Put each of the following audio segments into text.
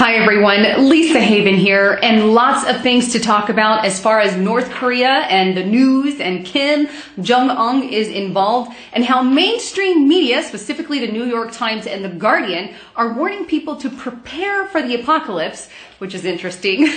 Hi everyone, Lisa Haven here, and lots of things to talk about as far as North Korea and the news and Kim Jong-un is involved, and how mainstream media, specifically the New York Times and The Guardian, are warning people to prepare for the apocalypse, which is interesting,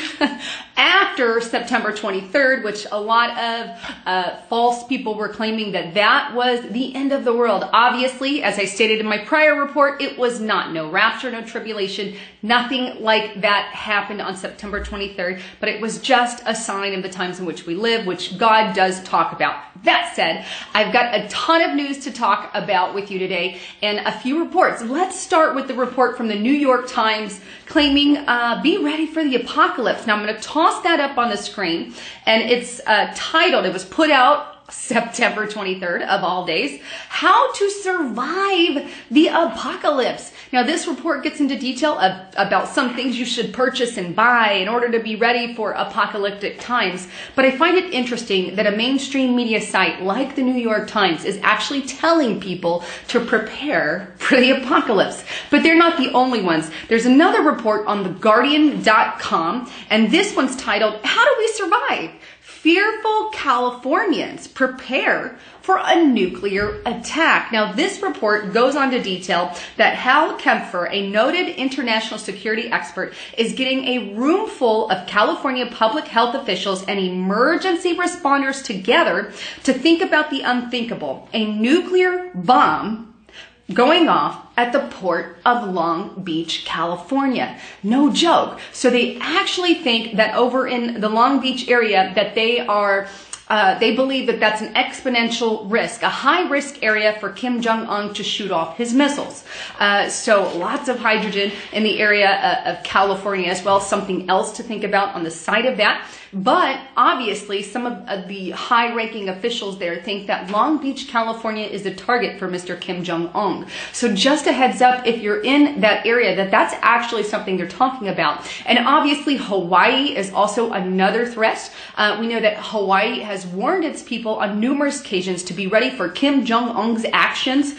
after September 23rd, which a lot of false people were claiming that was the end of the world. Obviously, as I stated in my prior report, it was not. No rapture, no tribulation, nothing like that happened on September 23rd, but it was just a sign of the times in which we live, which God does talk about. That said, I've got a ton of news to talk about with you today and a few reports. Let's start with the report from the New York Times claiming, be ready for the apocalypse. Now I'm going to toss that up on the screen, and it's titled, it was put out September 23rd of all days, How to Survive the Apocalypse. Now this report gets into detail about some things you should purchase and buy in order to be ready for apocalyptic times. But I find it interesting that a mainstream media site like the New York Times is actually telling people to prepare for the apocalypse. But they're not the only ones. There's another report on theguardian.com, and this one's titled, How Do We Survive? Fearful Californians prepare for a nuclear attack. Now, this report goes on to detail that Hal Kempfer, a noted international security expert, is getting a room full of California public health officials and emergency responders together to think about the unthinkable, a nuclear bomb going off at the port of Long Beach, California. No joke. So they actually think that over in the Long Beach area that they believe that that's an exponential risk, a high risk area for Kim Jong-un to shoot off his missiles. So lots of hydrogen in the area of California as well, something else to think about on the side of that. But obviously, some of the high-ranking officials there think that Long Beach, California is a target for Mr. Kim Jong-un. So just a heads up, if you're in that area, that's actually something they're talking about. And obviously, Hawaii is also another threat. We know that Hawaii has warned its people on numerous occasions to be ready for Kim Jong-un's actions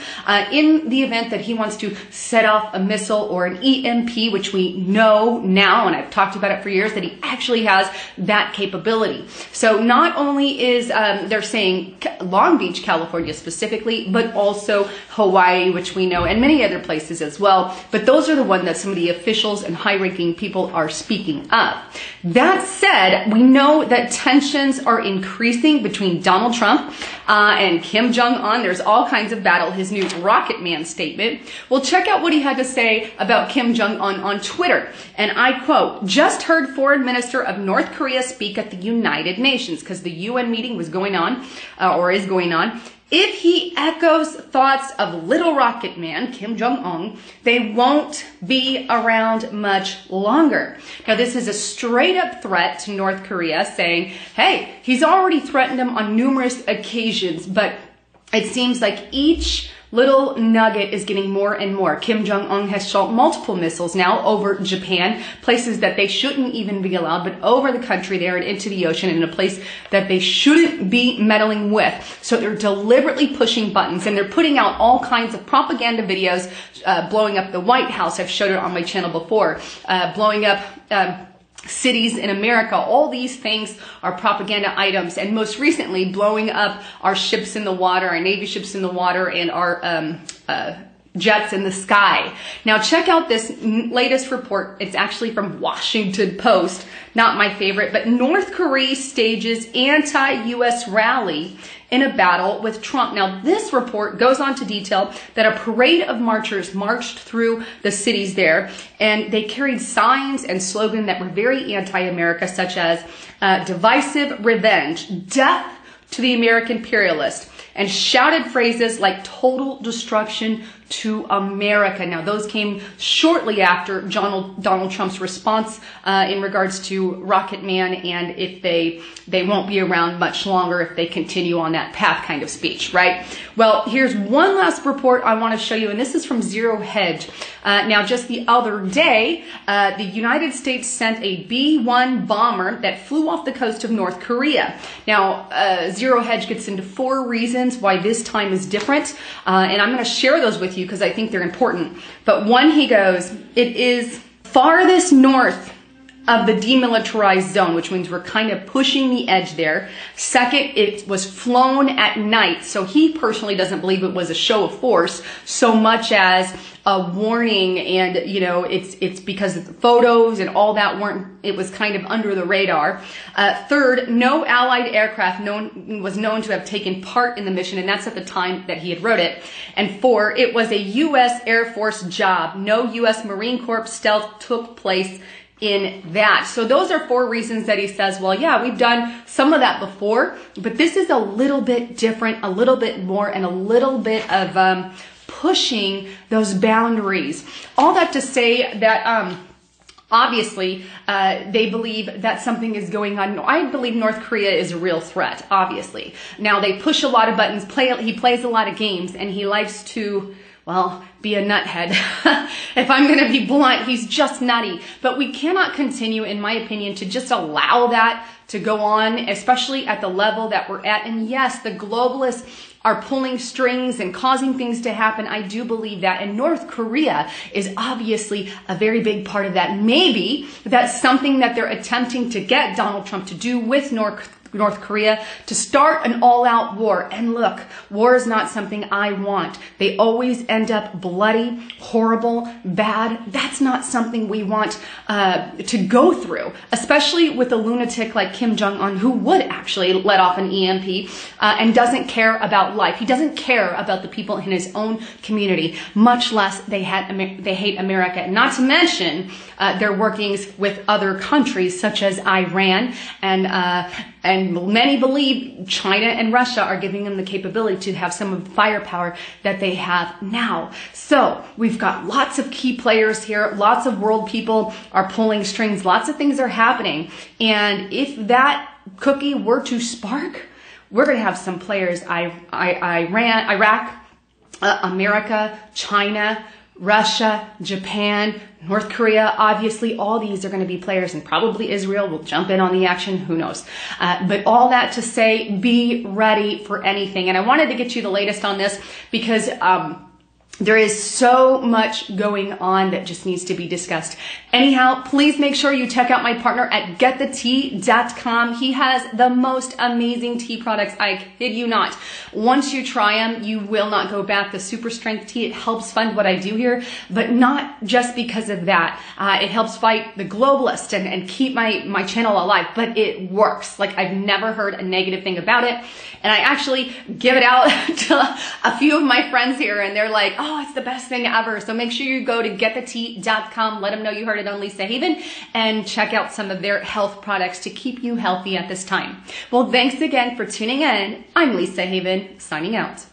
in the event that he wants to set off a missile or an EMP, which we know now, and I've talked about it for years, that he actually has that capability. So not only is they're saying Long Beach, California specifically, but also Hawaii, which we know, and many other places as well. But those are the ones that some of the officials and high-ranking people are speaking of. That said, we know that tensions are increasing between Donald Trump and Kim Jong-un. There's all kinds of battle. His new Rocket Man statement. Well, check out what he had to say about Kim Jong-un on Twitter. And I quote, "Just heard Foreign Minister of North Korea speak at the United Nations," because the UN meeting was going on, or is going on. "If he echoes thoughts of Little Rocket Man, Kim Jong-un, they won't be around much longer." Now, this is a straight-up threat to North Korea, saying, hey, he's already threatened them on numerous occasions, but it seems like each little nugget is getting more and more. Kim Jong-un has shot multiple missiles now over Japan, places that they shouldn't even be allowed, but over the country there and into the ocean in a place that they shouldn't be meddling with. So they're deliberately pushing buttons, and they're putting out all kinds of propaganda videos, blowing up the White House. I've showed it on my channel before, blowing up cities in America. All these things are propaganda items, and most recently blowing up our ships in the water, our Navy ships in the water, and our jets in the sky. Now check out this latest report. It's actually from Washington Post, not my favorite, but North Korea stages anti-US rally in a battle with Trump. Now, this report goes on to detail that a parade of marchers marched through the cities there, and they carried signs and slogans that were very anti-America, such as divisive revenge, death to the American imperialist, and shouted phrases like total destruction to America. Now, those came shortly after Donald Trump's response in regards to Rocket Man, and if they won't be around much longer if they continue on that path kind of speech, right? Well, here's one last report I want to show you, and this is from Zero Hedge. Now, just the other day, the United States sent a B-1 bomber that flew off the coast of North Korea. Now, Zero Hedge gets into 4 reasons why this time is different, and I'm going to share those with you because I think they're important. But one, he goes, it is farthest north of the demilitarized zone, which means we're kind of pushing the edge there. Second, it was flown at night, so he personally doesn't believe it was a show of force so much as a warning, and you know, it's because of the photos and all that it was kind of under the radar. Third, no Allied aircraft was known to have taken part in the mission, and that's at the time that he had wrote it. And four, it was a U.S. Air Force job. No U.S. Marine Corps stealth took place in that. So those are 4 reasons that he says, well, yeah, we've done some of that before, but this is a little bit different, a little bit more, and a little bit of pushing those boundaries. All that to say that obviously, they believe that something is going on. I believe North Korea is a real threat, obviously. Now, they push a lot of buttons, he plays a lot of games, and he likes to, well, be a nuthead. If I'm going to be blunt, he's just nutty. But we cannot continue, in my opinion, to just allow that to go on, especially at the level that we're at. And yes, the globalists are pulling strings and causing things to happen. I do believe that. And North Korea is obviously a very big part of that. Maybe that's something that they're attempting to get Donald Trump to do with North Korea, to start an all-out war. And look, war is not something I want. They always end up bloody, horrible, bad. That's not something we want to go through, especially with a lunatic like Kim Jong-un, who would actually let off an EMP and doesn't care about life. He doesn't care about the people in his own community, much less they hate America. Not to mention their workings with other countries such as Iran, and many believe China and Russia are giving them the capability to have some of the firepower that they have now. So we've got lots of key players here. Lots of world people are pulling strings. Lots of things are happening. And if that cookie were to spark, we're going to have some players, Iran, Iraq, America, China, Russia, Japan, North Korea. Obviously, all these are going to be players, and probably Israel will jump in on the action. Who knows? But all that to say, be ready for anything. And I wanted to get you the latest on this because there is so much going on that just needs to be discussed. Anyhow, please make sure you check out my partner at getthetea.com. He has the most amazing tea products. I kid you not. Once you try them, you will not go back. The super strength tea, it helps fund what I do here, but not just because of that. It helps fight the globalists and keep my channel alive, but it works. Like, I've never heard a negative thing about it. And I actually give it out to a few of my friends here, and they're like, oh, it's the best thing ever. So make sure you go to getthetea.com, let them know you heard it on Lisa Haven, and check out some of their health products to keep you healthy at this time. Well, thanks again for tuning in. I'm Lisa Haven, signing out.